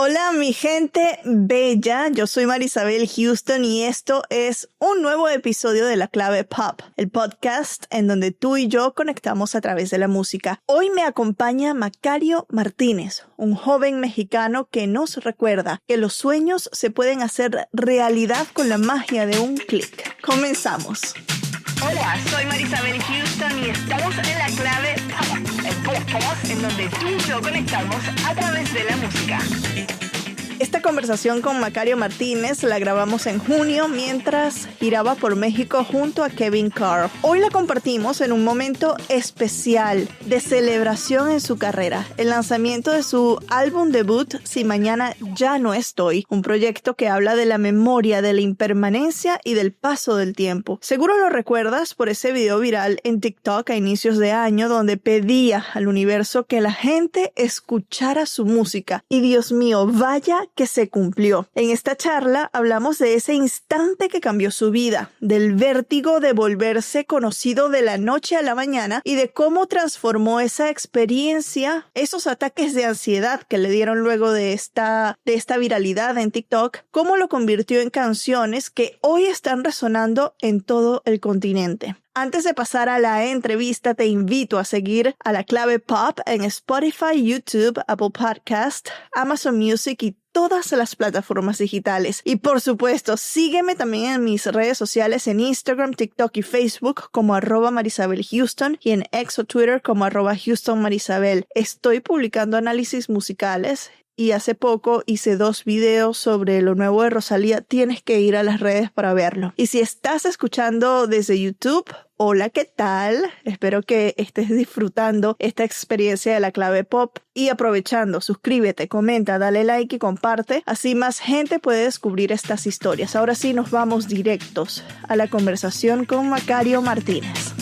Hola mi gente bella, yo soy Marisabel Houston y esto es un nuevo episodio de La Clave Pop, el podcast en donde tú y yo conectamos a través de la música. Hoy me acompaña Macario Martínez, un joven mexicano que nos recuerda que los sueños se pueden hacer realidad con la magia de un clic. Comenzamos. Hola, soy Marisabel Houston y estamos en La Clave Pop, el podcast en donde tú y yo conectamos a través de la música. Esta conversación con Macario Martínez la grabamos en junio mientras giraba por México junto a Kevin Carr. Hoy la compartimos en un momento especial de celebración en su carrera, el lanzamiento de su álbum debut Si Mañana Ya No Estoy, un proyecto que habla de la memoria, de la impermanencia y del paso del tiempo. Seguro lo recuerdas por ese video viral en TikTok a inicios de año donde pedía al universo que la gente escuchara su música. Y Dios mío, vaya que se cumplió. En esta charla hablamos de ese instante que cambió su vida, del vértigo de volverse conocido de la noche a la mañana y de cómo transformó esa experiencia, esos ataques de ansiedad que le dieron luego de esta viralidad en TikTok, cómo lo convirtió en canciones que hoy están resonando en todo el continente. Antes de pasar a la entrevista, te invito a seguir a La Clave Pop en Spotify, YouTube, Apple Podcast, Amazon Music y todas las plataformas digitales. Y por supuesto, sígueme también en mis redes sociales en Instagram, TikTok y Facebook como @MarisabelHouston y en X o Twitter como @HoustonMarisabel. Estoy publicando análisis musicales y hace poco hice 2 videos sobre lo nuevo de Rosalía. Tienes que ir a las redes para verlo. Y si estás escuchando desde YouTube, hola, ¿qué tal? Espero que estés disfrutando esta experiencia de La Clave Pop y aprovechando, suscríbete, comenta, dale like y comparte. Así más gente puede descubrir estas historias. Ahora sí nos vamos directos a la conversación con Macario Martínez.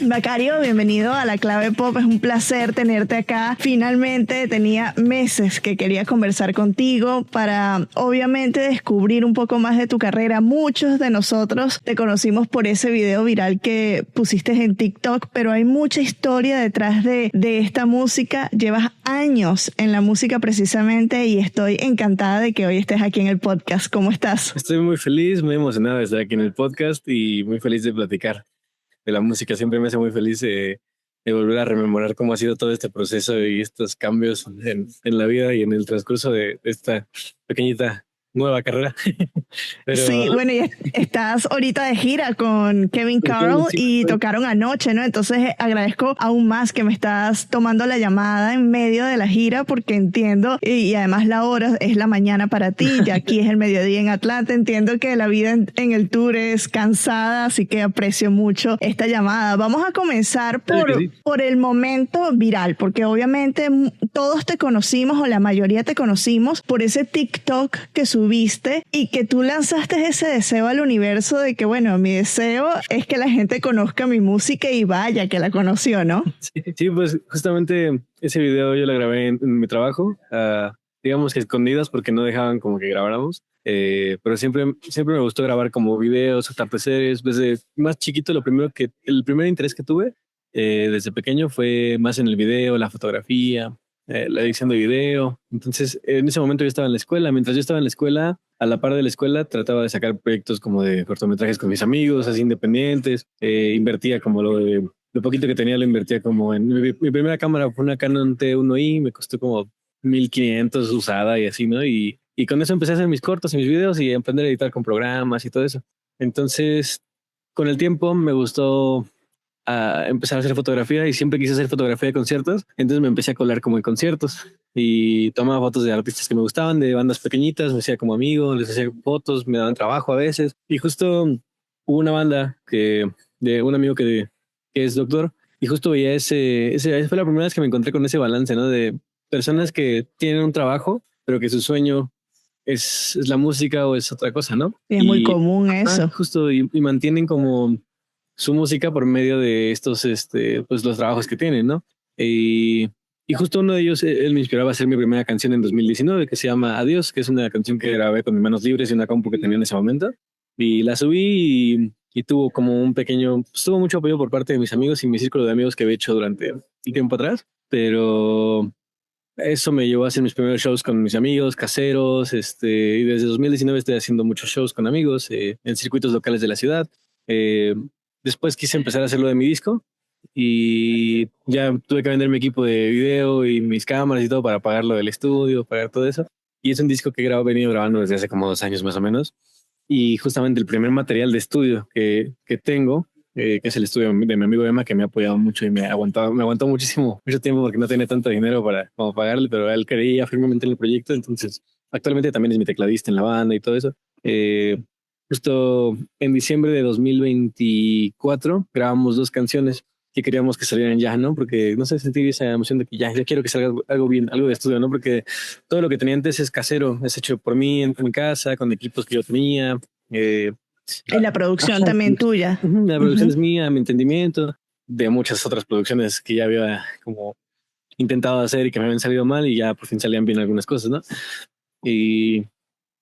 Macario, bienvenido a La Clave Pop, es un placer tenerte acá. Finalmente tenía meses que quería conversar contigo para obviamente descubrir un poco más de tu carrera. Muchos de nosotros te conocimos por ese video viral que pusiste en TikTok, pero hay mucha historia detrás de esta música. Llevas años en la música precisamente y estoy encantada de que hoy estés aquí en el podcast. ¿Cómo estás? Estoy muy feliz, muy emocionado de estar aquí en el podcast y muy feliz de platicar de la música. Siempre me hace muy feliz de volver a rememorar cómo ha sido todo este proceso y estos cambios en la vida y en el transcurso de esta pequeñita nueva carrera. Pero... Sí, bueno, y estás ahorita de gira con Kevin Carr y tocaron anoche, ¿no? Entonces agradezco aún más que me estás tomando la llamada en medio de la gira porque entiendo, y además la hora es la mañana para ti, ya aquí es el mediodía en Atlanta, entiendo que la vida en el tour es cansada, así que aprecio mucho esta llamada. Vamos a comenzar por el momento viral, porque obviamente todos te conocimos o la mayoría te conocimos por ese TikTok que subiste y que tú lanzaste ese deseo al universo de que, bueno, mi deseo es que la gente conozca mi música y vaya que la conoció, ¿no? Sí, pues justamente ese video yo lo grabé en mi trabajo, digamos que escondidas porque no dejaban como que grabáramos, pero siempre me gustó grabar como videos o tapeces. Desde más chiquito el primer interés que tuve desde pequeño fue más en el video, la fotografía, la edición de video. Entonces en ese momento yo estaba en la escuela. Mientras yo estaba en la escuela, a la par de la escuela trataba de sacar proyectos como de cortometrajes con mis amigos, así independientes. Invertía como lo poquito que tenía, lo invertía como en mi primera cámara fue una Canon T1i, me costó como 1,500 usada y así, ¿no? Y con eso empecé a hacer mis cortos y mis videos y aprender a editar con programas y todo eso. Entonces con el tiempo me gustó a empezar a hacer fotografía y siempre quise hacer fotografía de conciertos. Entonces me empecé a colar como en conciertos y tomaba fotos de artistas que me gustaban, de bandas pequeñitas, me hacía como amigo, les hacía fotos, me daban trabajo a veces. Y justo hubo una banda de un amigo que es doctor y justo veía ese fue la primera vez que me encontré con ese balance, ¿no? De personas que tienen un trabajo, pero que su sueño es la música o es otra cosa, ¿no? Es muy común eso. Justo y mantienen como su música por medio de estos, pues los trabajos que tienen, ¿no? Y justo uno de ellos, él me inspiraba a hacer mi primera canción en 2019 que se llama Adiós, que es una canción que grabé con mis manos libres y una compu que tenía en ese momento. Y la subí y tuvo mucho apoyo por parte de mis amigos y mi círculo de amigos que había hecho durante el tiempo atrás, pero eso me llevó a hacer mis primeros shows con mis amigos caseros, y desde 2019 estoy haciendo muchos shows con amigos en circuitos locales de la ciudad. Eh, Después quise empezar a hacerlo de mi disco y ya tuve que vender mi equipo de video y mis cámaras y todo para pagar lo del estudio, pagar todo eso. Y es un disco que he venido grabando desde hace como 2 años más o menos. Y justamente el primer material de estudio que tengo, que es el estudio de mi amigo Emma, que me ha apoyado mucho y me aguantó mucho tiempo porque no tenía tanto dinero para como pagarle, pero él creía firmemente en el proyecto. Entonces, actualmente también es mi tecladista en la banda y todo eso. Justo en diciembre de 2024 grabamos 2 canciones que queríamos que salieran ya, ¿no? Porque no sé, sentir esa emoción de que ya quiero que salga algo bien, algo de estudio, ¿no? Porque todo lo que tenía antes es casero, es hecho por mí en mi casa, con equipos que yo tenía. Eh, Y la producción también tuya. la producción es mía, mi entendimiento, de muchas otras producciones que ya había como intentado hacer y que me habían salido mal y ya por fin salían bien algunas cosas, ¿no? Y,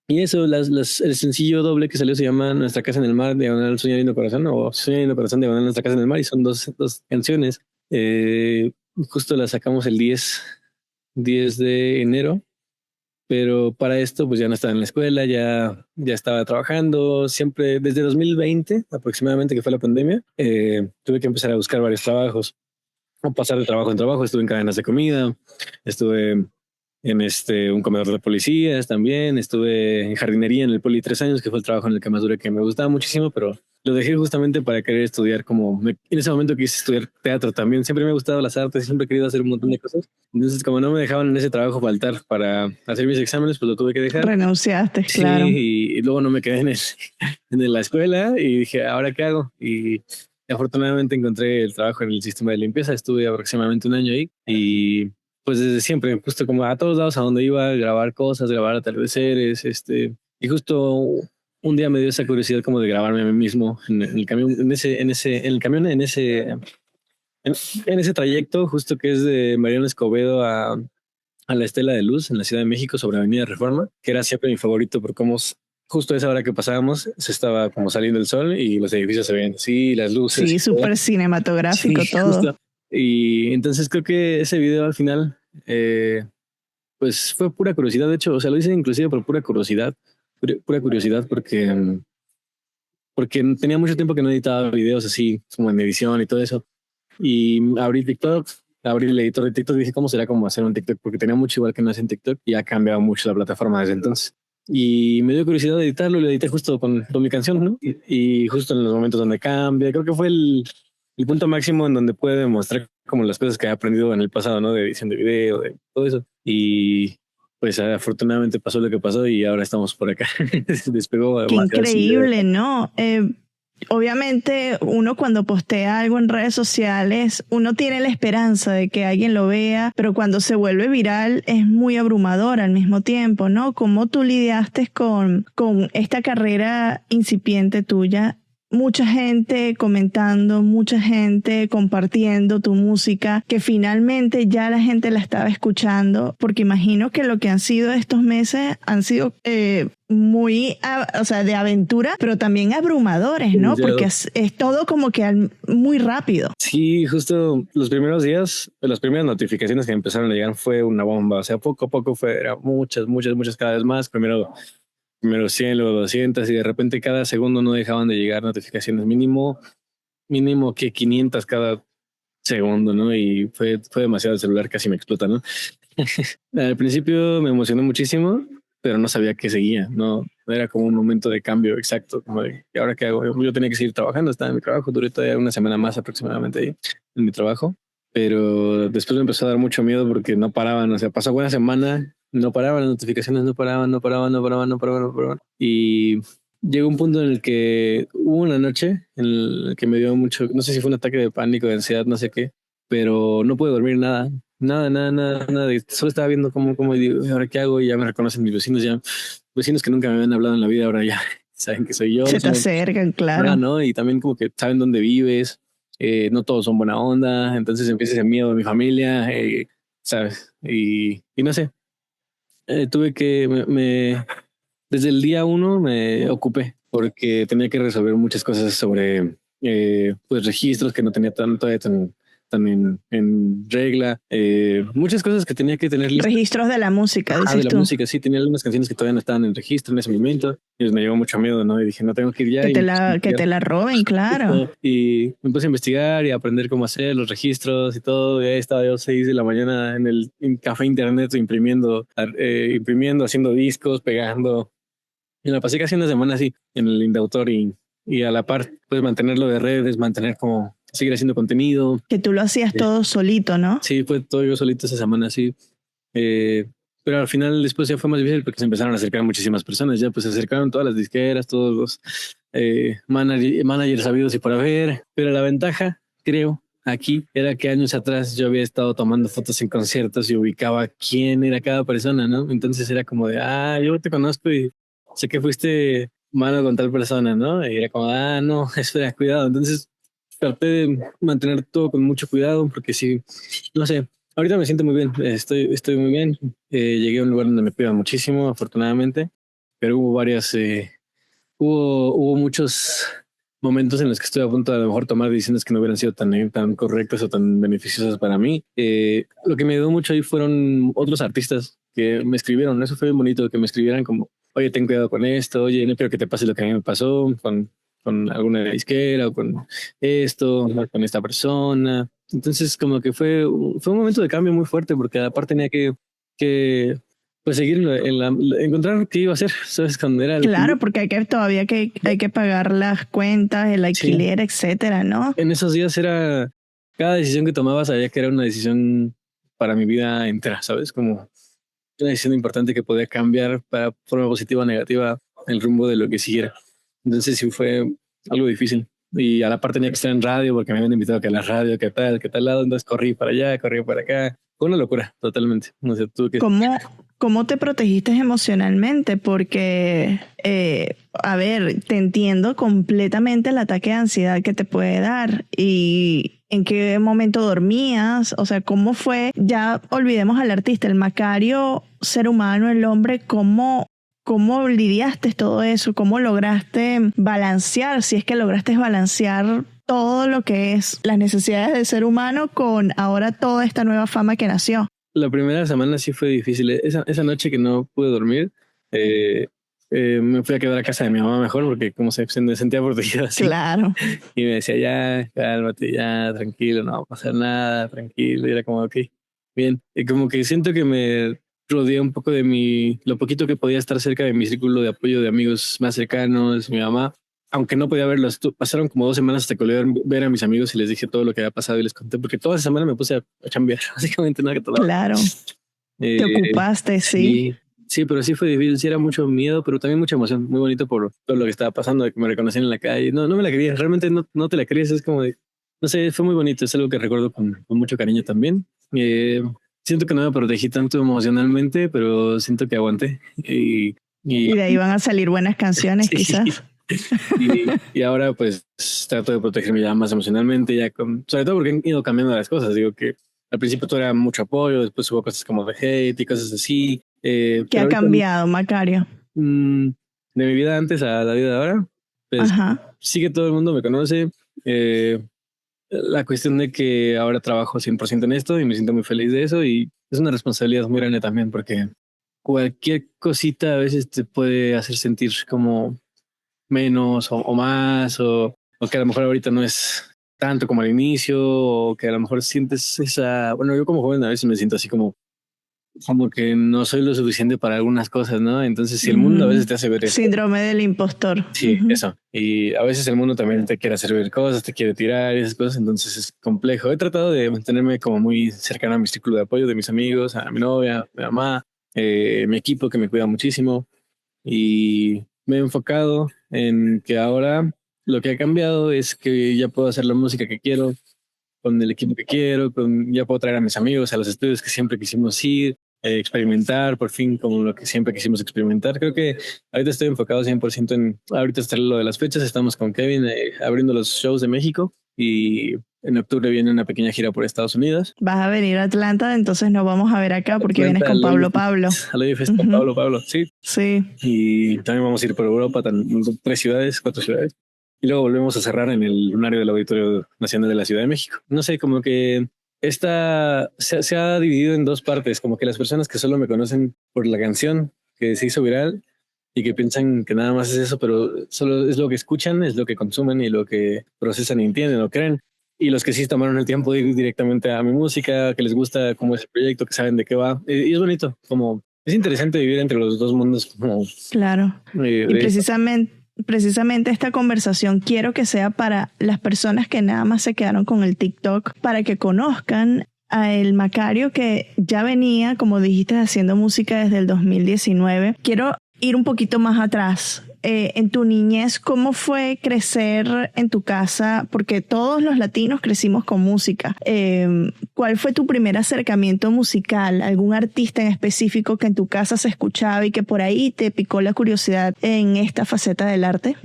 y eso, el sencillo doble que salió se llama Nuestra casa en el mar, diagonal Soñar Lindo Corazón, o Soñar Lindo Corazón, diagonal Nuestra casa en el mar, y son dos canciones. Justo las sacamos el 10 de enero, pero para esto pues ya no estaba en la escuela, ya estaba trabajando, siempre desde 2020 aproximadamente, que fue la pandemia. Tuve que empezar a buscar varios trabajos o pasar de trabajo en trabajo. Estuve en cadenas de comida, estuve en un comedor de policías también, estuve en jardinería en el Poli 3 años, que fue el trabajo en el que más duré, que me gustaba muchísimo, pero lo dejé justamente para querer estudiar en ese momento quise estudiar teatro también. Siempre me ha gustado las artes, siempre he querido hacer un montón de cosas. Entonces, como no me dejaban en ese trabajo faltar para hacer mis exámenes, pues lo tuve que dejar. Renunciaste, Sí, claro. y luego no me quedé en la escuela y dije, ¿ahora qué hago? Y afortunadamente encontré el trabajo en el sistema de limpieza. Estuve aproximadamente un año ahí y pues desde siempre, justo como a todos lados a donde iba a grabar cosas, grabar atardeceres, y justo un día me dio esa curiosidad como de grabarme a mí mismo en el camión, en ese trayecto justo que es de Mariano Escobedo a la Estela de Luz en la Ciudad de México sobre Avenida Reforma, que era siempre mi favorito por cómo justo a esa hora que pasábamos se estaba como saliendo el sol y los edificios se veían así, las luces. Sí, súper cinematográfico Sí, todo. justo. Y entonces creo que ese video al final, pues fue pura curiosidad. De hecho, o sea, lo hice inclusive por pura curiosidad, pura curiosidad porque tenía mucho tiempo que no editaba videos así como en edición y todo eso. Y abrí TikTok, abrí el editor de TikTok y dije, ¿cómo será como hacer un TikTok? Porque tenía mucho igual que no hacía en TikTok y ha cambiado mucho la plataforma desde entonces. Y me dio curiosidad de editarlo y lo edité justo con mi canción, ¿no? Y justo en los momentos donde cambia, creo que fue el punto máximo en donde puede demostrar como las cosas que he aprendido en el pasado, ¿no? De edición de video, de todo eso. Y pues afortunadamente pasó lo que pasó y ahora estamos por acá. Despegó. Qué increíble, ¿no? Obviamente uno cuando postea algo en redes sociales, uno tiene la esperanza de que alguien lo vea, pero cuando se vuelve viral es muy abrumador al mismo tiempo, ¿no? ¿Cómo tú lidiaste con esta carrera incipiente tuya? Mucha gente comentando, mucha gente compartiendo tu música, que finalmente ya la gente la estaba escuchando, porque imagino que lo que han sido estos meses han sido muy, o sea, de aventura, pero también abrumadores, ¿no? Porque es todo como que muy rápido. Sí, justo los primeros días, las primeras notificaciones que empezaron a llegar fue una bomba. O sea, poco a poco era muchas cada vez más. Primero 100, luego 200 y de repente cada segundo no dejaban de llegar notificaciones. Mínimo que 500 cada segundo, ¿no? Y fue demasiado. El celular casi me explota, ¿no? Al principio me emocionó muchísimo, pero no sabía qué seguía, no era como un momento de cambio exacto, como de, ¿y ahora qué hago? Yo tenía que seguir trabajando, estaba en mi trabajo, duré todavía una semana más aproximadamente ahí en mi trabajo, pero después me empezó a dar mucho miedo porque no paraban, o sea, pasó buena semana, no paraban las notificaciones, no paraban. Y llegó un punto en el que hubo una noche en el que me dio mucho, no sé si fue un ataque de pánico, de ansiedad, no sé qué, pero no pude dormir nada. Nada. Solo estaba viendo cómo digo, ¿ahora qué hago? Y ya me reconocen mis vecinos, ya vecinos que nunca me habían hablado en la vida, ahora ya saben que soy yo. Se te acercan, claro. ¿No? Y también como que saben dónde vives, no todos son buena onda, entonces empieza ese miedo de mi familia, ¿sabes? Y no sé, tuve que, desde el día 1 me ocupé porque tenía que resolver muchas cosas sobre pues registros que no tenía todavía tan en regla, muchas cosas que tenía que tener listas. Registros de la música, De dices la tú. música, sí, tenía algunas canciones que todavía no estaban en registro en ese momento y pues me llevó mucho miedo, ¿no? Y dije, no tengo que ir ya. Que te la roben, claro. Y me puse a investigar y a aprender cómo hacer los registros y todo. Y ahí estaba yo 6 de la mañana en el café internet imprimiendo, haciendo discos, pegando. Y la pasé casi una semana así en el Indautor y a la par, pues mantenerlo de redes, mantener como seguir haciendo contenido. Que tú lo hacías todo solito, ¿no? Sí, fue todo yo solito esa semana, sí. Pero al final después ya fue más difícil porque se empezaron a acercar muchísimas personas. Ya pues se acercaron todas las disqueras, todos los managers sabidos y por haber. Pero la ventaja, creo, aquí era que años atrás yo había estado tomando fotos en conciertos y ubicaba quién era cada persona, ¿no? Entonces era como de, yo te conozco y sé que fuiste mano con tal persona, ¿no? Y era como, no, espera, cuidado. Entonces traté de mantener todo con mucho cuidado porque sí, no sé, ahorita me siento muy bien, estoy muy bien. Llegué a un lugar donde me cuidan muchísimo, afortunadamente, pero hubo muchos momentos en los que estuve a punto de a lo mejor tomar decisiones que no hubieran sido tan correctas o tan beneficiosas para mí. Lo que me ayudó mucho ahí fueron otros artistas que me escribieron. Eso fue bien bonito, que me escribieran como, oye, ten cuidado con esto, oye, no quiero que te pase lo que a mí me pasó con alguna disquera o con esto, con esta persona. Entonces como que fue un momento de cambio muy fuerte porque aparte tenía que pues seguir encontrar qué iba a hacer, ¿sabes? Cuando era Claro, porque hay que pagar las cuentas, el alquiler, sí, etcétera, ¿no? En esos días era cada decisión que tomaba sabía que era una decisión para mi vida entera, ¿sabes? Como una decisión importante que podía cambiar para forma positiva o negativa el rumbo de lo que siguiera. Entonces sí fue algo difícil. Y a la par tenía que estar en radio porque me habían invitado a que la radio, que tal lado. Entonces corrí para allá, corrí para acá. Fue una locura, totalmente. No sé, tú qué. ¿Cómo te protegiste emocionalmente? Porque, a ver, te entiendo completamente el ataque de ansiedad que te puede dar y en qué momento dormías, o sea, cómo fue, ya olvidemos al artista, el Macario, ser humano, el hombre, ¿cómo lidiaste todo eso? ¿Cómo lograste balancear, si es que lograste balancear todo lo que es las necesidades del ser humano con ahora toda esta nueva fama que nació? La primera semana sí fue difícil. Esa noche que no pude dormir, me fui a quedar a casa de mi mamá mejor porque como se me sentía protegido así. Claro. Y me decía, ya, cálmate, ya, tranquilo, no va a pasar nada, tranquilo. Y era como, ok, bien. Y como que siento que me rodeé un poco de lo poquito que podía estar cerca de mi círculo de apoyo de amigos más cercanos, mi mamá. Aunque no podía verlos, pasaron como 2 semanas hasta que volví a ver a mis amigos y les dije todo lo que había pasado y les conté, porque toda esa semana me puse a chambear, básicamente nada que todo. Claro. Te ocupaste, sí. Sí, pero sí fue difícil, sí era mucho miedo, pero también mucha emoción, muy bonito por todo lo que estaba pasando, de que me reconocían en la calle. No me la quería, realmente no te la querías, es como de, no sé, fue muy bonito, es algo que recuerdo con mucho cariño también. Siento que no me protegí tanto emocionalmente, pero siento que aguanté. Y de ahí van a salir buenas canciones, sí, quizás. Y ahora pues trato de protegerme ya más emocionalmente, sobre todo porque han ido cambiando las cosas. Digo que al principio todo era mucho apoyo, después hubo cosas como de hate y cosas así. ¿Qué ha cambiado, Macario? De mi vida antes a la vida de ahora, pues sí que todo el mundo me conoce. La cuestión de que ahora trabajo 100% en esto y me siento muy feliz de eso y es una responsabilidad muy grande también porque cualquier cosita a veces te puede hacer sentir como menos o más o que a lo mejor ahorita no es tanto como al inicio o que a lo mejor sientes bueno, yo como joven a veces me siento así como que no soy lo suficiente para algunas cosas, ¿no? Entonces si el mundo a veces te hace ver eso. Síndrome del impostor. Sí, eso. Y a veces el mundo también te quiere hacer ver cosas, te quiere tirar y esas cosas, entonces es complejo. He tratado de mantenerme como muy cercano a mi círculo de apoyo de mis amigos, a mi novia, a mi mamá, mi equipo que me cuida muchísimo y me he enfocado en que ahora lo que ha cambiado es que ya puedo hacer la música que quiero, con el equipo que quiero, ya puedo traer a mis amigos a los estudios que siempre quisimos ir, experimentar por fin como lo que siempre quisimos experimentar. Creo que ahorita estoy enfocado 100% ahorita está lo de las fechas, estamos con Kevin abriendo los shows de México y en octubre viene una pequeña gira por Estados Unidos. Vas a venir a Atlanta, entonces nos vamos a ver acá porque vienes con Pablo. Al Oye Fest con Pablo, sí. Sí. Y también vamos a ir por Europa, 4 ciudades. Y luego volvemos a cerrar en el lunario del Auditorio Nacional de la Ciudad de México. No sé, como que esta se ha dividido en dos partes, como que las personas que solo me conocen por la canción que se hizo viral y que piensan que nada más es eso, pero solo es lo que escuchan, es lo que consumen y lo que procesan y entienden o creen. Y los que sí tomaron el tiempo de ir directamente a mi música, que les gusta cómo es el proyecto, que saben de qué va. Y es bonito, como es interesante vivir entre los dos mundos. Como, claro. Y precisamente esta conversación quiero que sea para las personas que nada más se quedaron con el TikTok, para que conozcan a el Macario que ya venía, como dijiste, haciendo música desde el 2019. Quiero ir un poquito más atrás. En tu niñez, ¿cómo fue crecer en tu casa? Porque todos los latinos crecimos con música. ¿Cuál fue tu primer acercamiento musical? ¿Algún artista en específico que en tu casa se escuchaba y que por ahí te picó la curiosidad en esta faceta del arte?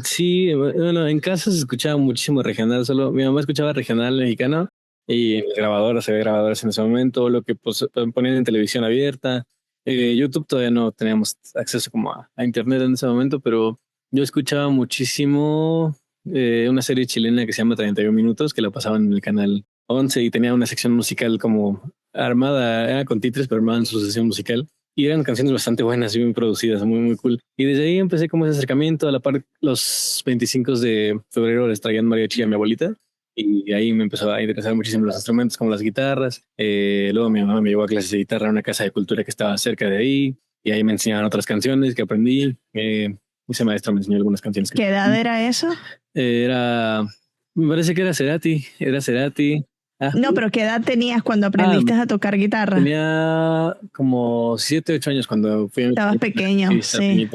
Sí, bueno, en casa se escuchaba muchísimo regional. Solo mi mamá escuchaba regional mexicano y en grabadoras, se ve grabadoras en ese momento, lo que pues, ponían en televisión abierta. YouTube todavía no teníamos acceso como a internet en ese momento, pero yo escuchaba muchísimo una serie chilena que se llama 31 Minutos, que la pasaban en el canal 11 y tenía una sección musical como armada, era con titres, pero armada en su sección musical. Y eran canciones bastante buenas y bien producidas, muy, muy cool. Y desde ahí empecé como ese acercamiento. A la par, los 25 de febrero les traían mariachi a mi abuelita. Y ahí me empezó a interesar muchísimo los instrumentos como las guitarras. Luego mi mamá me llevó a clases de guitarra a una casa de cultura que estaba cerca de ahí. Y ahí me enseñaban otras canciones que aprendí. Ese maestro me enseñó algunas canciones. ¿Qué edad era eso? Me parece que era Cerati. No, pero ¿qué edad tenías cuando aprendiste a tocar guitarra? Tenía como 7, 8 años cuando fui. Estabas pequeño, sí.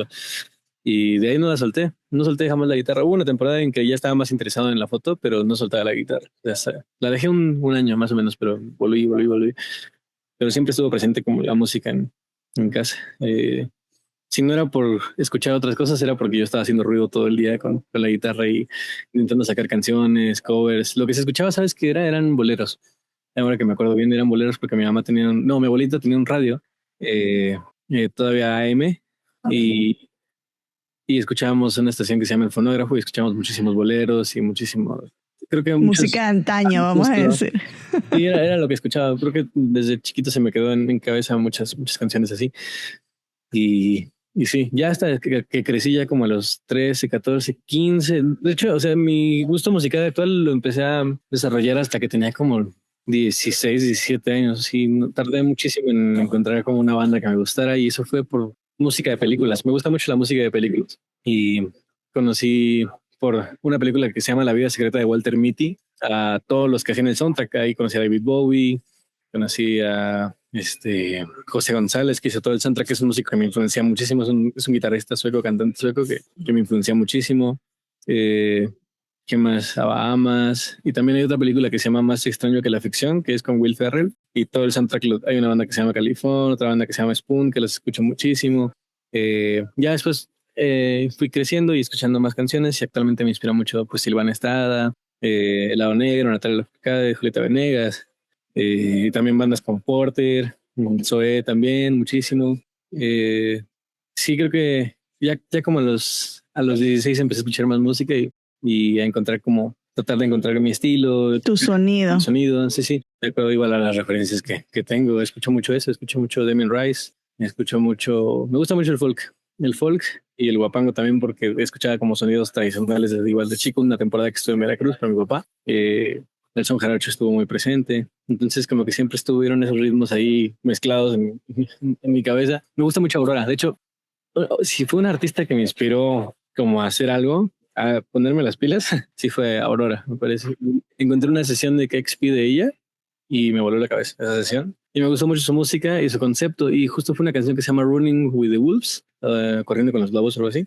Y de ahí no solté jamás la guitarra. Hubo una temporada en que ya estaba más interesado en la foto, pero no soltaba la guitarra. La dejé un año más o menos, pero volví. Pero siempre estuvo presente como la música en casa. Si no era por escuchar otras cosas, era porque yo estaba haciendo ruido todo el día con la guitarra y intentando sacar canciones, covers. Lo que se escuchaba, ¿sabes qué era? Eran boleros. Ahora que me acuerdo bien, eran boleros porque mi abuelita tenía un radio, todavía AM, y escuchábamos una estación que se llama El Fonógrafo y escuchábamos muchísimos boleros y creo que música de antaño, vamos a decir. Sí, era lo que escuchaba. Creo que desde chiquito se me quedó en cabeza muchas canciones así. Y sí, ya hasta que crecí ya como a los 13, 14, 15. De hecho, o sea, mi gusto musical actual lo empecé a desarrollar hasta que tenía como 16, 17 años. Sí, tardé muchísimo en encontrar como una banda que me gustara y eso fue por música de películas. Me gusta mucho la música de películas y conocí por una película que se llama La vida secreta de Walter Mitty a todos los que hacían el soundtrack. Ahí conocí a David Bowie, conocí a José González, que hizo todo el soundtrack, que es un músico que me influencia muchísimo. Es un guitarrista sueco, cantante sueco que me influencia muchísimo. ¿Qué más? A Bahamas. Y también hay otra película que se llama Más extraño que la ficción, que es con Will Ferrell. Y todo el soundtrack, hay una banda que se llama California, otra banda que se llama Spoon, que los escucho muchísimo. Ya después fui creciendo y escuchando más canciones y actualmente me inspira mucho pues Silvana Estrada, El Lado Negro, Natalia Lafourcade, Julieta Venegas, y también bandas como Porter, Zoé también, muchísimo. Sí, creo que ya como a los 16 empecé a escuchar más música y a encontrar tratar de encontrar mi estilo. Tu sonido. Mi sonido, sí. Recuerdo igual a las referencias que tengo. Escucho mucho eso, escucho mucho Damien Rice, me gusta mucho el folk y el guapango también porque escuchaba como sonidos tradicionales desde igual de chico. Una temporada que estuve en Veracruz con mi papá. El son jarocho estuvo muy presente. Entonces como que siempre estuvieron esos ritmos ahí mezclados en mi cabeza. Me gusta mucho Aurora. De hecho, si fue un artista que me inspiró como a hacer algo, a ponerme las pilas, sí fue Aurora, me parece. Encontré una sesión de KXP de ella y me voló la cabeza esa sesión. Y me gustó mucho su música y su concepto. Y justo fue una canción que se llama Running with the Wolves, corriendo con los lobos o algo así,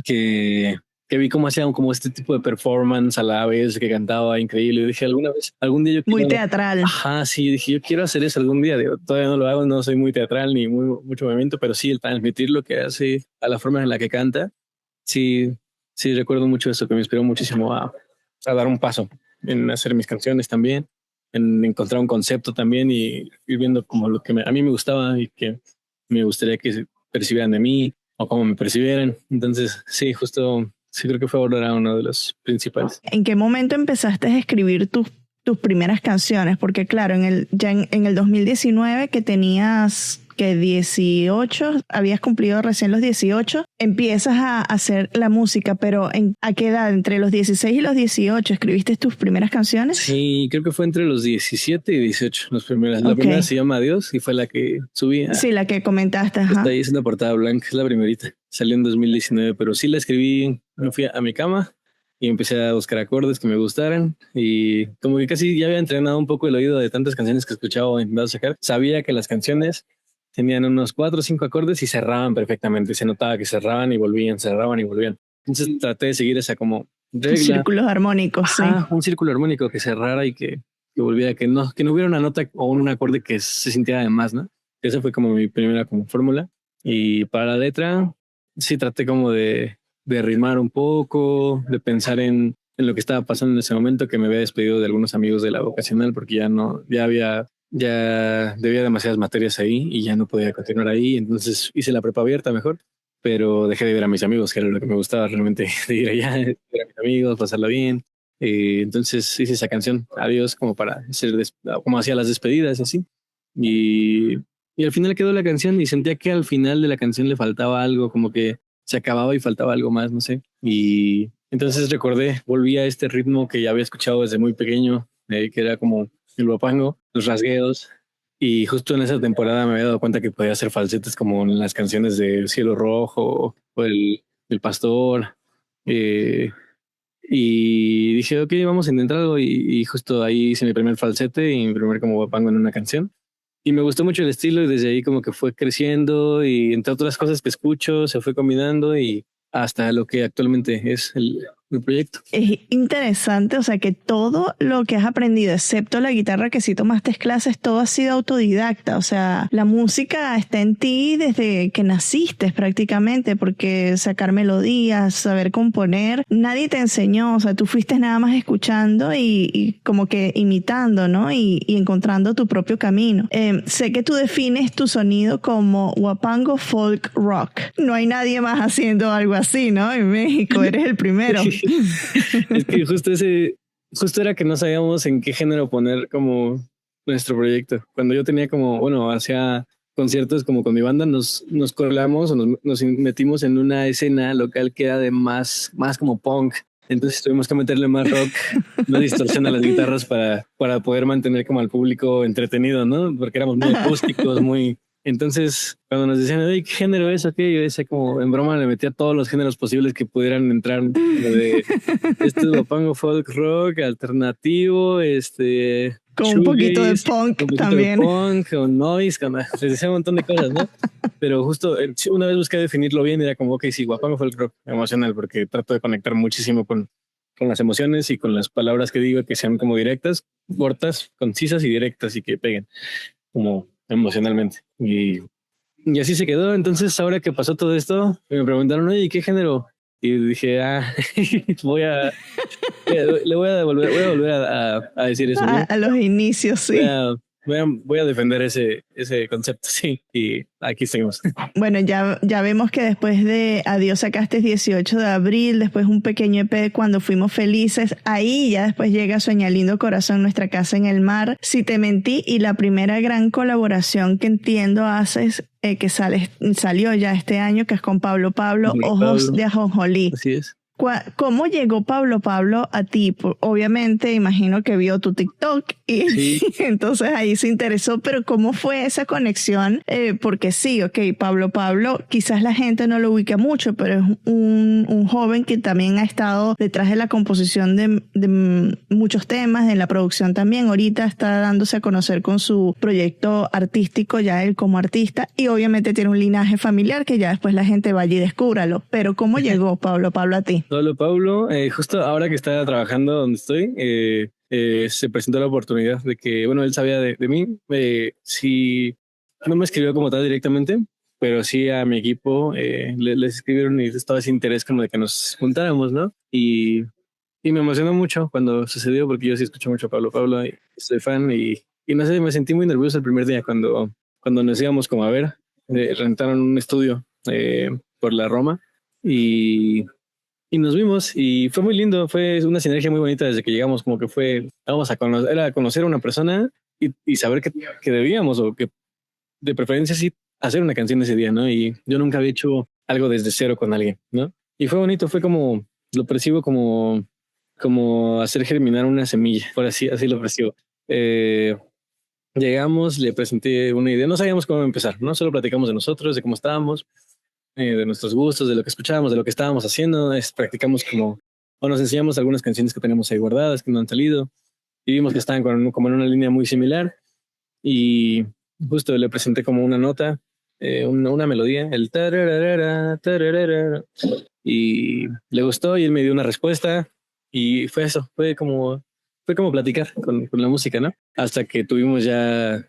que vi cómo hacían como este tipo de performance a la vez, que cantaba increíble. Y dije, algún día yo quiero... Muy teatral. Ajá, sí, dije, yo quiero hacer eso algún día. Digo, todavía no lo hago, no soy muy teatral ni mucho movimiento, pero sí el transmitir lo que hace a la forma en la que canta. Sí, recuerdo mucho eso, que me inspiró muchísimo a dar un paso en hacer mis canciones también, en encontrar un concepto también y ir viendo como lo que a mí me gustaba y que me gustaría que se percibieran de mí o cómo me percibieran. Entonces, sí, justo, sí creo que fue Aurora uno de los principales. ¿En qué momento empezaste a escribir tus primeras canciones? Porque claro, en el 2019 que tenías que 18, habías cumplido recién los 18, empiezas a hacer la música, pero ¿a qué edad? ¿Entre los 16 y los 18 escribiste tus primeras canciones? Sí, creo que fue entre los 17 y 18, las primeras. La primera se llama Adiós y fue la que subí. Sí, la que comentaste. Ajá. Está ahí, es una portada blanca, es la primerita. Salió en 2019, pero sí la escribí, me fui a mi cama y empecé a buscar acordes que me gustaran y como que casi ya había entrenado un poco el oído de tantas canciones que escuchaba o intentaba sacar. Sabía que las canciones tenían unos 4 o 5 acordes y cerraban perfectamente. Se notaba que cerraban y volvían, cerraban y volvían. Entonces traté de seguir esa como regla. Círculos armónicos, sí. Un círculo armónico que cerrara y que volviera, que no hubiera una nota o un acorde que se sintiera de más, ¿no? Esa fue como mi primera como fórmula. Y para la letra, sí traté como de rimar un poco, de pensar en lo que estaba pasando en ese momento, que me había despedido de algunos amigos de la vocacional porque ya debía demasiadas materias ahí y ya no podía continuar ahí. Entonces hice la prepa abierta mejor, pero dejé de ver a mis amigos, que era lo que me gustaba realmente, de ir allá, de ver a mis amigos, pasarla bien. Entonces hice esa canción, Adiós, como para hacer, como hacía las despedidas, así. Y al final quedó la canción y sentía que al final de la canción le faltaba algo, como que se acababa y faltaba algo más, no sé. Y entonces volví a este ritmo que ya había escuchado desde muy pequeño, que era como el guapango, los rasgueos. Y justo en esa temporada me había dado cuenta que podía hacer falsetes como en las canciones de Cielo Rojo o el Pastor. Y dije, ok, vamos a intentar algo. Y justo ahí hice mi primer falsete y mi primer como guapango en una canción. Y me gustó mucho el estilo y desde ahí como que fue creciendo y entre otras cosas que escucho se fue combinando y hasta lo que actualmente es el proyecto. Es interesante, o sea que todo lo que has aprendido, excepto la guitarra que sí tomaste clases, todo ha sido autodidacta, o sea, la música está en ti desde que naciste prácticamente, porque sacar melodías, saber componer, nadie te enseñó, o sea, tú fuiste nada más escuchando y como que imitando, ¿no? Y encontrando tu propio camino. Sé que tú defines tu sonido como guapango folk rock. No hay nadie más haciendo algo así, ¿no? En México eres el primero. Es que justo era que no sabíamos en qué género poner como nuestro proyecto. Cuando yo tenía hacía conciertos como con mi banda, nos colamos o nos metimos en una escena local que era de más como punk. Entonces tuvimos que meterle más rock, más distorsión a las guitarras para poder mantener como al público entretenido, ¿no? Porque éramos muy acústicos, muy... Entonces, cuando nos decían, oye, ¿qué género es? Ok, yo decía como en broma, le metía todos los géneros posibles que pudieran entrar. Lo de guapango, folk rock, alternativo, con un poquito de punk también. Punk, o noise, les decía un montón de cosas, ¿no? Pero justo una vez busqué definirlo bien, era como, ok, sí, guapango, folk rock emocional, porque trato de conectar muchísimo con las emociones y con las palabras que digo, que sean como directas, cortas, concisas y directas y que peguen como emocionalmente. Y así se quedó. Entonces, ahora que pasó todo esto, me preguntaron, oye, ¿qué género? Y dije, voy a volver a decir eso, ¿no? A los inicios, sí. Voy a defender ese concepto, sí. Y aquí seguimos. Bueno, ya vemos que después de Adiós sacaste 18 de abril, después un pequeño EP Cuando Fuimos Felices. Ahí ya después llega Sueña Lindo Corazón, Nuestra Casa en el Mar, Si Te Mentí, y la primera gran colaboración que entiendo haces, que salió ya este año, que es con Pablo Pablo, Ojos de Ajonjolí. Así es. ¿Cómo llegó Pablo Pablo a ti? Obviamente, imagino que vio tu TikTok y sí. Entonces ahí se interesó, pero ¿cómo fue esa conexión? Porque sí, ok, Pablo Pablo, quizás la gente no lo ubica mucho, pero es un joven que también ha estado detrás de la composición de muchos temas, de la producción también. Ahorita está dándose a conocer con su proyecto artístico, ya él como artista, y obviamente tiene un linaje familiar que ya después la gente vaya y descúbralo. Pero ¿cómo llegó Pablo Pablo a ti? Pablo, justo ahora que estaba trabajando donde estoy, se presentó la oportunidad de que, bueno, él sabía de mí. Sí, no me escribió como tal directamente, pero sí a mi equipo les escribieron y estaba ese interés como de que nos juntáramos, ¿no? Y y me emocionó mucho cuando sucedió porque yo sí escucho mucho a Pablo Pablo y soy fan y no sé, me sentí muy nervioso el primer día cuando nos íbamos como a ver, rentaron un estudio por la Roma y, y nos vimos y fue muy lindo, fue una sinergia muy bonita desde que llegamos, como que vamos a conocer, era conocer a una persona y saber que debíamos o que de preferencia sí hacer una canción ese día, ¿no? Y yo nunca había hecho algo desde cero con alguien, ¿no? Y fue bonito, fue como, lo percibo como hacer germinar una semilla, por así lo percibo. Eh, Llegamos, le presenté una idea, no sabíamos cómo empezar, ¿no? Solo platicamos de nosotros, de cómo estábamos, de nuestros gustos, de lo que escuchábamos, de lo que estábamos haciendo, practicamos o nos enseñamos algunas canciones que tenemos ahí guardadas, que no han salido, y vimos que estaban como en una línea muy similar, y justo le presenté como una nota, una melodía, el tararara, tararara, y le gustó y él me dio una respuesta y fue eso, fue como platicar con la música, ¿no? Hasta que tuvimos ya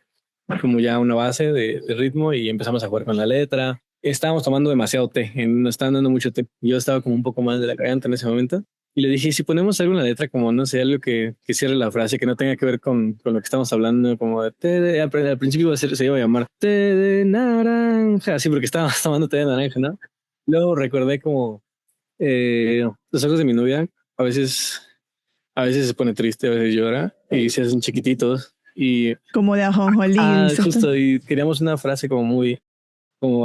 una base de ritmo y empezamos a jugar con la letra. Estábamos tomando demasiado té, nos estaban dando mucho té. Yo estaba como un poco más de la garganta en ese momento. Y le dije, si ponemos algo en la letra, como no sé, algo que cierre la frase, que no tenga que ver con lo que estamos hablando, como de té de, al principio se iba a llamar té de naranja, así porque estábamos tomando té de naranja, ¿no? Luego recordé como los ojos de mi novia, a veces, a veces se pone triste, a veces llora y se hacen chiquititos. Y Como de ajonjolí, dices tú. justo, y queríamos una frase como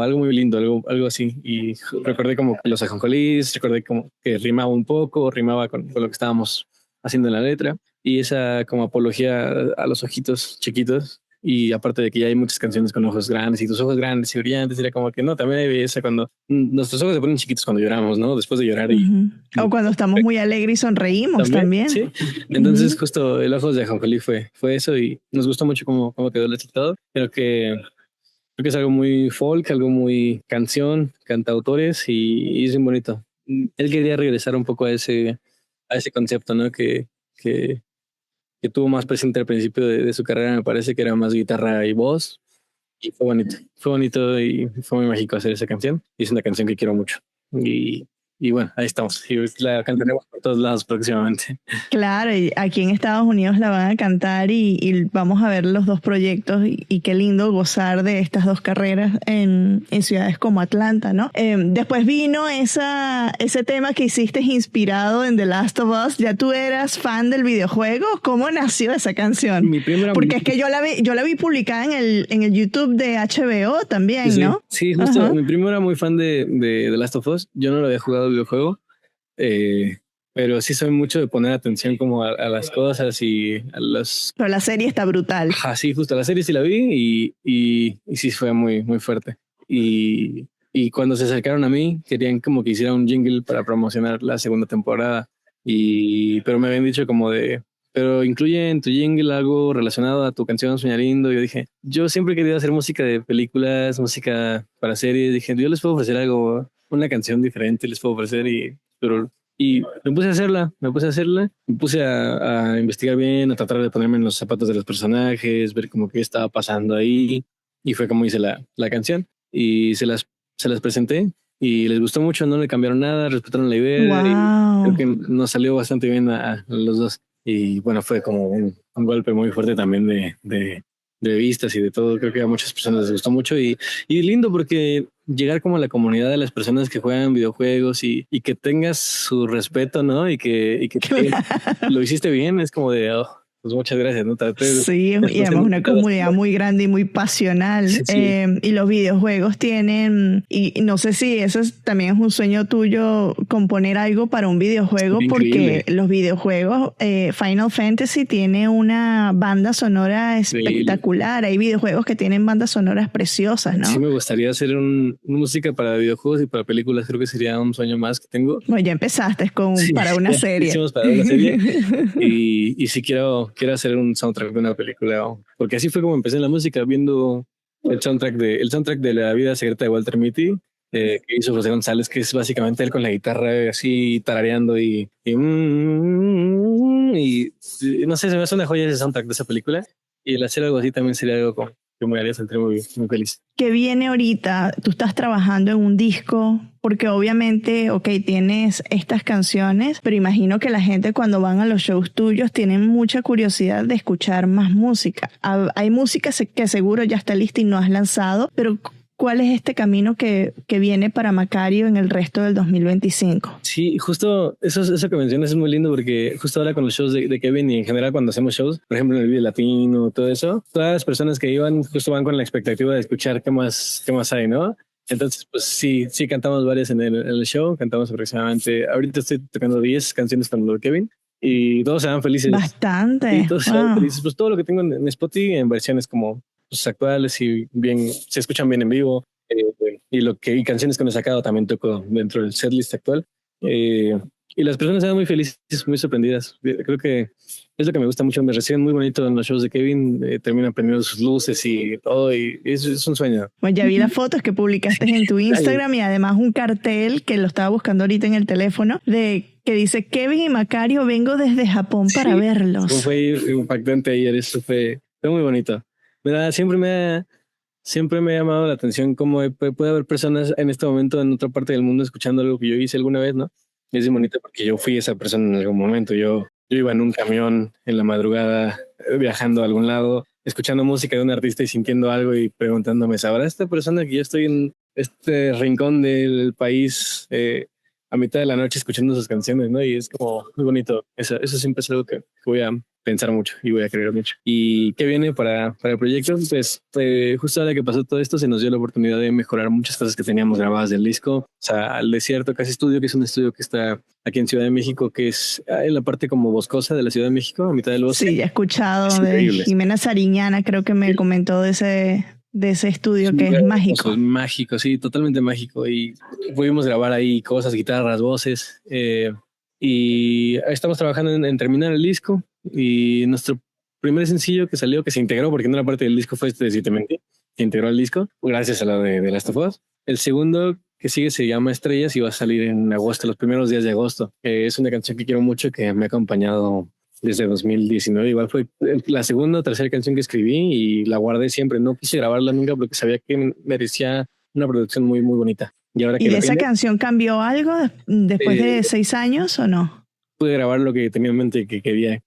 algo muy lindo, algo así. Y recordé como que los ajonjolís, recordé como que rimaba un poco, rimaba con lo que estábamos haciendo en la letra. Y esa como apología a los ojitos chiquitos. Y aparte de que ya hay muchas canciones con ojos grandes y tus ojos grandes y brillantes, era como que no, también hay belleza cuando nuestros ojos se ponen chiquitos cuando lloramos, ¿no? Después de llorar O cuando estamos muy alegres y sonreímos también. Sí. Entonces, justo el Ojos de Ajonjolí fue eso y nos gustó mucho cómo quedó el resultado. Creo que es algo muy folk, algo muy canción, cantautores y es bien bonito. Él quería regresar un poco a ese concepto, ¿no? Que tuvo más presente al principio de su carrera, me parece que era más guitarra y voz. Y fue bonito y fue muy mágico hacer esa canción. Y es una canción que quiero mucho. Y bueno, ahí estamos. Y la cantaremos por todos lados próximamente. Claro, y aquí en Estados Unidos la van a cantar y vamos a ver los dos proyectos y qué lindo gozar de estas dos carreras en ciudades como Atlanta, ¿no? Después vino ese tema que hiciste inspirado en The Last of Us. ¿Ya tú eras fan del videojuego? ¿Cómo nació esa canción? Mi primera... Porque es que yo la vi publicada en el YouTube de HBO también, sí, ¿no? Sí, justo. Ajá. Mi primo era muy fan de The Last of Us. Yo no lo había jugado el videojuego. Pero sí soy mucho de poner atención como a las cosas y a los... Pero la serie está brutal. Sí, justo la serie sí la vi y sí fue muy, muy fuerte. Y cuando se acercaron a mí, querían como que hiciera un jingle para promocionar la segunda temporada. Pero me habían dicho pero incluye en tu jingle algo relacionado a tu canción Sueña Lindo. Yo dije, yo siempre he querido hacer música de películas, música para series. Dije, yo les puedo ofrecer algo, una canción diferente, les puedo ofrecer y me puse a investigar bien, a tratar de ponerme en los zapatos de los personajes, ver como qué estaba pasando ahí. Y fue como hice la canción y se las presenté y les gustó mucho, no le cambiaron nada, respetaron la idea y creo Wow. que nos salió bastante bien a los dos. Y bueno, fue como un golpe muy fuerte también de vistas y de todo. Creo que a muchas personas les gustó mucho y lindo porque llegar como a la comunidad de las personas que juegan videojuegos y que tengas su respeto, ¿no? Y que lo hiciste bien, es como de, pues muchas gracias, ¿no? Sí, y además una comunidad muy grande y muy pasional. Sí, sí. Y los videojuegos tienen, y no sé si eso también es un sueño tuyo, componer algo para un videojuego, porque Increíble. los videojuegos, Final Fantasy tiene una banda sonora espectacular. Hay videojuegos que tienen bandas sonoras preciosas, ¿no? Sí, me gustaría hacer música para videojuegos y para películas. Creo que sería un sueño más que tengo. Bueno, ya empezaste para una serie. Hicimos para una serie y sí quiero hacer un soundtrack de una película, porque así fue como empecé en la música, viendo el soundtrack de La vida secreta de Walter Mitty, que hizo José González, que es básicamente él con la guitarra así tarareando y no sé, se me hace una joya ese soundtrack de esa película y el hacer algo así también sería algo que me haría sentir muy, muy feliz. ¿Qué viene ahorita? Tú estás trabajando en un disco, porque obviamente, ok, tienes estas canciones, pero imagino que la gente cuando van a los shows tuyos tienen mucha curiosidad de escuchar más música. Hay música que seguro ya está lista y no has lanzado, pero ¿cuál es este camino que viene para Macario en el resto del 2025? Sí, justo eso que mencionas es muy lindo porque justo ahora con los shows de Kevin y en general cuando hacemos shows, por ejemplo en el Vive Latino, todo eso, todas las personas que iban justo van con la expectativa de escuchar qué más hay, ¿no? Entonces, pues sí cantamos varias en el show, cantamos aproximadamente, ahorita estoy tocando 10 canciones con lo de Kevin y todos se van felices. Bastante. Y todos se van felices, pues todo lo que tengo en Spotify en versiones como pues, actuales y bien, se escuchan bien en vivo. Y canciones que me he sacado también toco dentro del setlist actual. Y las personas se van muy felices, muy sorprendidas. Creo que es lo que me gusta mucho. Me reciben muy bonito en los shows de Kevin. Terminan prendiendo sus luces y todo. Y es un sueño. Pues ya vi las fotos que publicaste en tu Instagram y además un cartel que lo estaba buscando ahorita en el teléfono que dice Kevin y Macario, vengo desde Japón para verlos. Fue impactante ayer. Eso fue muy bonito. Siempre me ha llamado la atención cómo puede haber personas en este momento en otra parte del mundo escuchando algo que yo hice alguna vez, ¿no? Y es bonito porque yo fui esa persona en algún momento. Yo iba en un camión en la madrugada viajando a algún lado, escuchando música de un artista y sintiendo algo y preguntándome, ¿sabrá esta persona que yo estoy en este rincón del país a mitad de la noche escuchando sus canciones, ¿no? Y es como muy bonito. Eso siempre es algo que voy a pensar mucho y voy a creer mucho. ¿Y qué viene para el proyecto? Pues justo ahora que pasó todo esto se nos dio la oportunidad de mejorar muchas cosas que teníamos grabadas del disco. O sea, al Desierto Casi Estudio, que es un estudio que está aquí en Ciudad de México, que es en la parte como boscosa de la Ciudad de México, a mitad del bosque. Sí, ya he escuchado de Jimena Sariñana, creo que me comentó de ese estudio que es mágico. Es mágico, sí, totalmente mágico. Y pudimos grabar ahí cosas, guitarras, voces. Y estamos trabajando en terminar el disco. Y nuestro primer sencillo que salió, que se integró, porque no era parte del disco, fue Si te mentí, se integró al disco, gracias a lo de Last of Us. El segundo que sigue se llama Estrellas y va a salir en agosto, los primeros días de agosto. Es una canción que quiero mucho, que me ha acompañado desde 2019. Igual fue la segunda o tercera canción que escribí y la guardé siempre. No quise grabarla nunca porque sabía que merecía una producción muy, muy bonita. ¿Y de esa canción cambió algo después de 6 años o no? Pude grabar lo que tenía en mente que quería.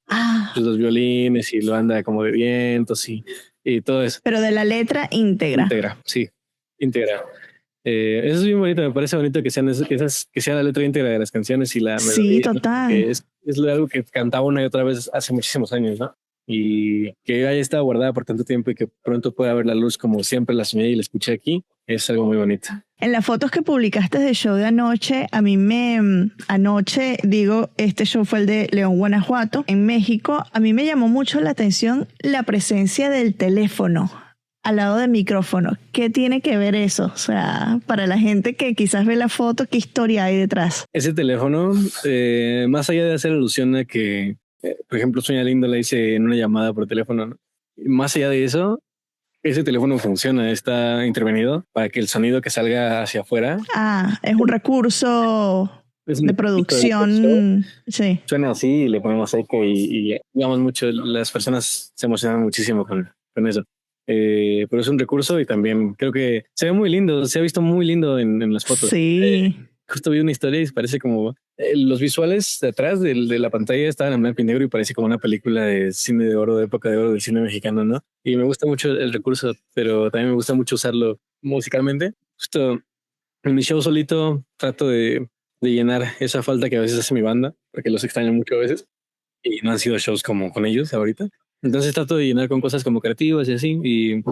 Los violines y lo anda como de vientos y todo eso. Pero de la letra íntegra. Sí, íntegra. Eso es bien bonito, me parece bonito que sea la letra íntegra de las canciones y la melodía. Sí, total. ¿No? Es algo que cantaba una y otra vez hace muchísimos años, ¿no? Y que haya estado guardada por tanto tiempo y que pronto pueda ver la luz como siempre la soñé y la escuché aquí, es algo muy bonito. En las fotos que publicaste del show de anoche, este show fue el de León, Guanajuato, en México, a mí me llamó mucho la atención la presencia del teléfono al lado del micrófono. ¿Qué tiene que ver eso? O sea, para la gente que quizás ve la foto, ¿qué historia hay detrás? Ese teléfono, más allá de hacer alusión a que por ejemplo, Sueña Lindo la hice en una llamada por teléfono, ¿no? Más allá de eso, ese teléfono funciona, está intervenido para que el sonido que salga hacia afuera. Es un recurso de producción. Sí. Suena así y le ponemos eco y digamos mucho, las personas se emocionan muchísimo con eso. Pero es un recurso y también creo que se ve muy lindo, se ha visto muy lindo en las fotos. Sí. Justo vi una historia y parece como los visuales de atrás de la pantalla estaban en blanco y negro y parece como una película de cine de oro, de época de oro del cine mexicano, ¿no? Y me gusta mucho el recurso, pero también me gusta mucho usarlo musicalmente. Justo en mi show solito trato de llenar esa falta que a veces hace mi banda, porque los extraño mucho a veces y no han sido shows como con ellos ahorita. Entonces trato de llenar con cosas como creativas y así, y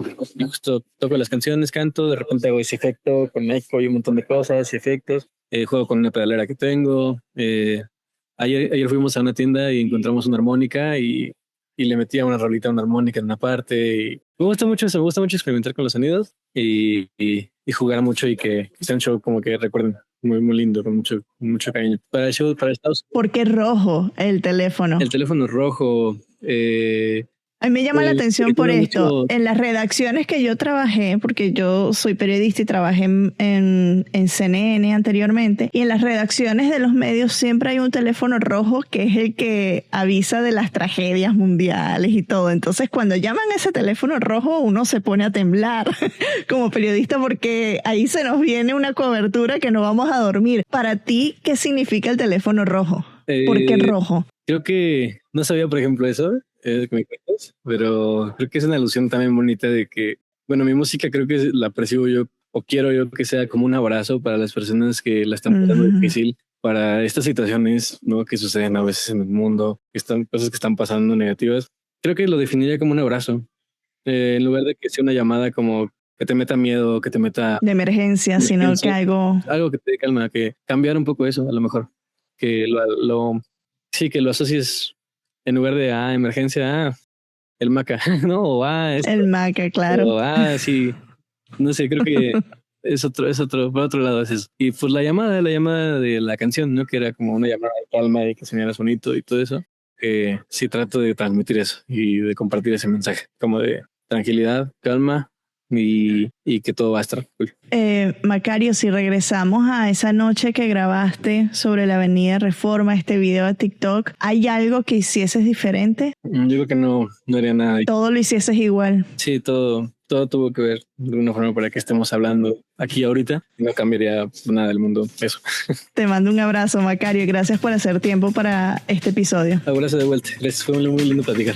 justo toco las canciones, canto, de repente hago ese efecto con eco y un montón de cosas y efectos, juego con una pedalera que tengo. Ayer fuimos a una tienda y encontramos una armónica y le metía una rolita, una armónica en una parte. Y me gusta mucho eso, me gusta mucho experimentar con los sonidos y jugar mucho y que sea un show como que recuerden. Muy, muy lindo, con mucho cariño. Para el show, para Estados Unidos. ¿Por qué rojo el teléfono? El teléfono es rojo. A mí me llama la atención por esto. Mucho... En las redacciones que yo trabajé, porque yo soy periodista y trabajé en CNN anteriormente, y en las redacciones de los medios siempre hay un teléfono rojo que es el que avisa de las tragedias mundiales y todo. Entonces, cuando llaman a ese teléfono rojo, uno se pone a temblar como periodista porque ahí se nos viene una cobertura que no vamos a dormir. Para ti, ¿qué significa el teléfono rojo? ¿Por qué rojo? Creo que no sabía, por ejemplo, eso. Que me cuentas, pero creo que es una alusión también bonita de que, bueno, mi música creo que la percibo yo o quiero yo que sea como un abrazo para las personas que la están pasando difícil, para estas situaciones, ¿no? Que suceden a veces en el mundo, que están cosas que están pasando negativas. Creo que lo definiría como un abrazo, en lugar de que sea una llamada como que te meta miedo, que te meta de emergencia, sino que algo que te dé calma, que cambiar un poco eso, a lo mejor, que sí, que lo asocies. En lugar de emergencia, el maca, ¿no? O el maca, claro. O sí. No sé, creo que es otro, por otro lado es eso. Y pues la llamada de la canción, ¿no? Que era como una llamada de calma y que se me era bonito y todo eso. Sí trato de transmitir eso y de compartir ese mensaje, como de tranquilidad, calma y que todo va a estar cool. Macario, si regresamos a esa noche que grabaste sobre la Avenida Reforma, este video de TikTok, ¿hay algo que hicieses diferente? Yo creo que no haría nada. Todo lo hicieses igual. Sí, todo tuvo que ver de alguna forma para que estemos hablando aquí ahorita. No cambiaría nada del mundo eso. Te mando un abrazo, Macario. Gracias por hacer tiempo para este episodio. Abrazo de vuelta. Gracias, fue muy lindo platicar.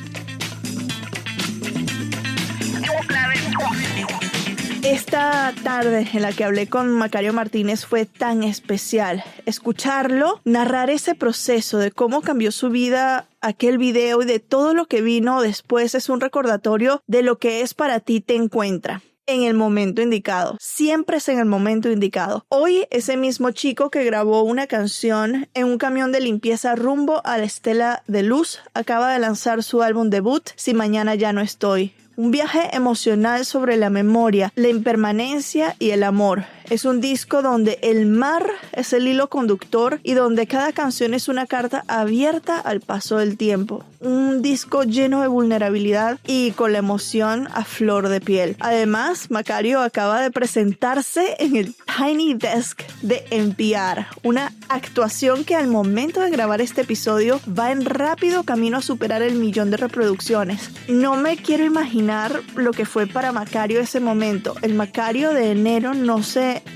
Esta tarde en la que hablé con Macario Martínez fue tan especial. Escucharlo, narrar ese proceso de cómo cambió su vida aquel video y de todo lo que vino después es un recordatorio de lo que es para ti Te Encuentra. En el momento indicado. Siempre es en el momento indicado. Hoy, ese mismo chico que grabó una canción en un camión de limpieza rumbo a la Estela de Luz acaba de lanzar su álbum debut, Si Mañana Ya No Estoy. Un viaje emocional sobre la memoria, la impermanencia y el amor. Es un disco donde el mar es el hilo conductor y donde cada canción es una carta abierta al paso del tiempo. Un disco lleno de vulnerabilidad y con la emoción a flor de piel. Además, Macario acaba de presentarse en el Tiny Desk de NPR. Una actuación que al momento de grabar este episodio va en rápido camino a superar el 1.000.000 de reproducciones. No me quiero imaginar lo que fue para Macario ese momento. El Macario de enero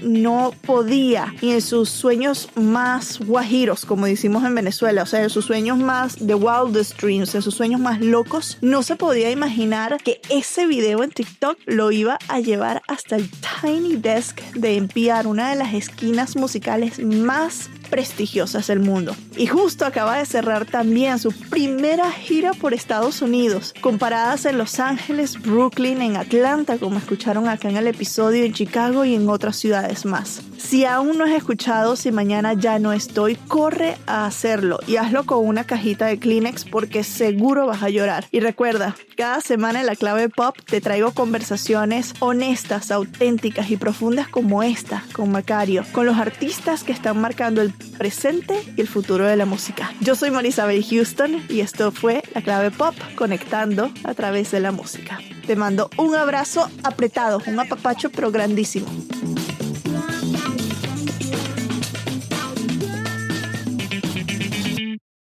no podía, y en sus sueños más guajiros, como decimos en Venezuela, o sea, en sus sueños más the wildest dreams, en sus sueños más locos, no se podía imaginar que ese video en TikTok lo iba a llevar hasta el Tiny Desk de NPR, una de las esquinas musicales más prestigiosas del mundo. Y justo acaba de cerrar también su primera gira por Estados Unidos, con paradas en Los Ángeles, Brooklyn, en Atlanta, como escucharon acá en el episodio, en Chicago y en otras ciudades más. Si aún no has escuchado Si Mañana Ya No Estoy, corre a hacerlo y hazlo con una cajita de Kleenex porque seguro vas a llorar. Y recuerda, cada semana en La Clave Pop te traigo conversaciones honestas, auténticas y profundas como esta, con Macario, con los artistas que están marcando el presente y el futuro de la música. Yo soy Marisabel Houston y esto fue La Clave Pop, conectando a través de la música. Te mando un abrazo apretado, un apapacho pero grandísimo.